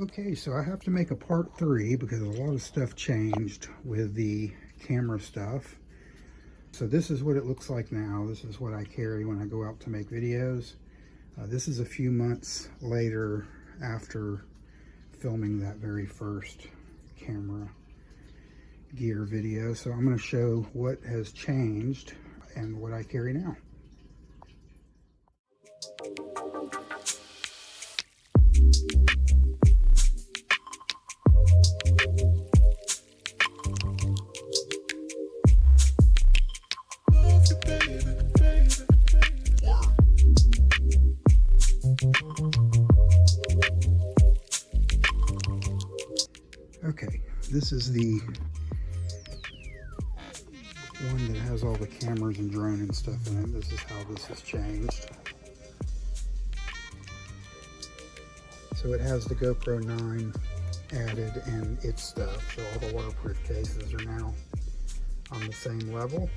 Okay, so I have to make a part 3 because a lot of stuff changed with the camera stuff. So this is what it looks like now. This is what I carry when I go out to make videos. This is a few months later after filming that very first camera gear video. So I'm going to show what has changed and what I carry now. Okay, this is the one that has all the cameras and drone and stuff in it. This is how this has changed. So it has the GoPro 9 added and its stuff. So all the waterproof cases are now on the same level.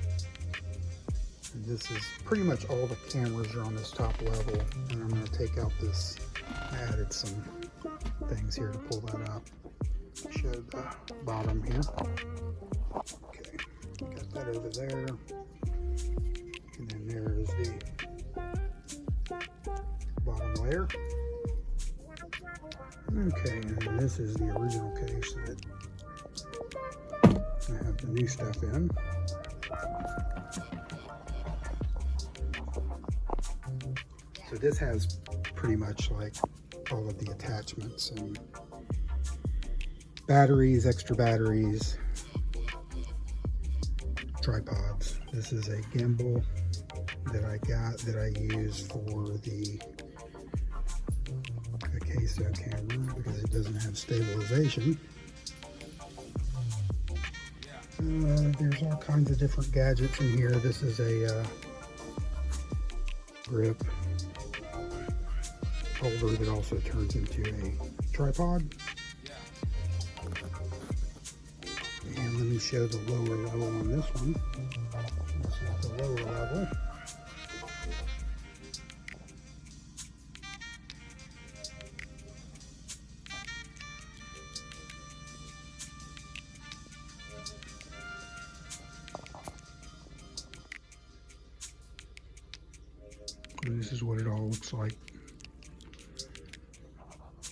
And this is pretty much all the cameras are on this top level. And I'm going to take out this, I added some things here to pull that up. Show the bottom here. Okay, got that over there. And then there is the bottom layer. Okay, and this is the original case that I have the new stuff in. So this has pretty much like all of the attachments and batteries, extra batteries, tripods. This is a gimbal that I got that I use for the queso camera because it doesn't have stabilization. There's all kinds of different gadgets in here. This is a grip holder that also turns into a tripod. And let me show the lower level on this one. This is the lower level. And this is what it all looks like,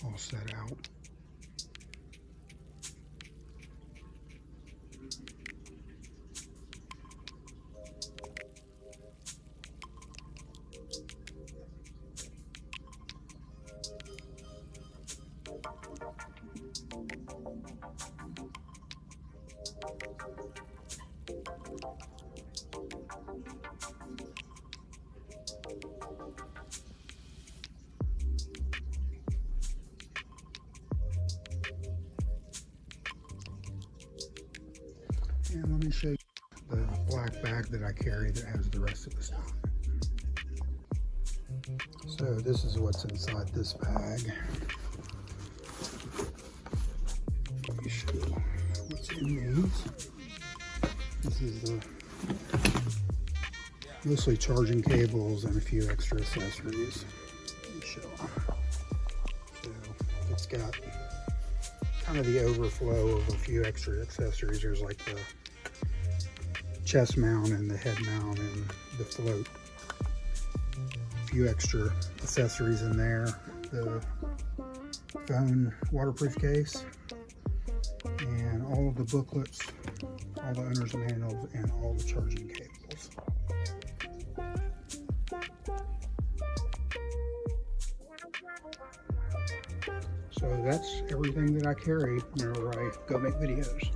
all set out. And let me show you the black bag that I carry that has the rest of the stuff. So this is what's inside this bag. Let me show what's in these. This is the mostly charging cables and a few extra accessories. Let me show. So it's got kind of the overflow of a few extra accessories. There's like the chest mount and the head mount and the float. A few extra accessories in there. The phone waterproof case and all of the booklets, all the owner's manuals, and all the charging cables. So that's everything that I carry whenever I go make videos.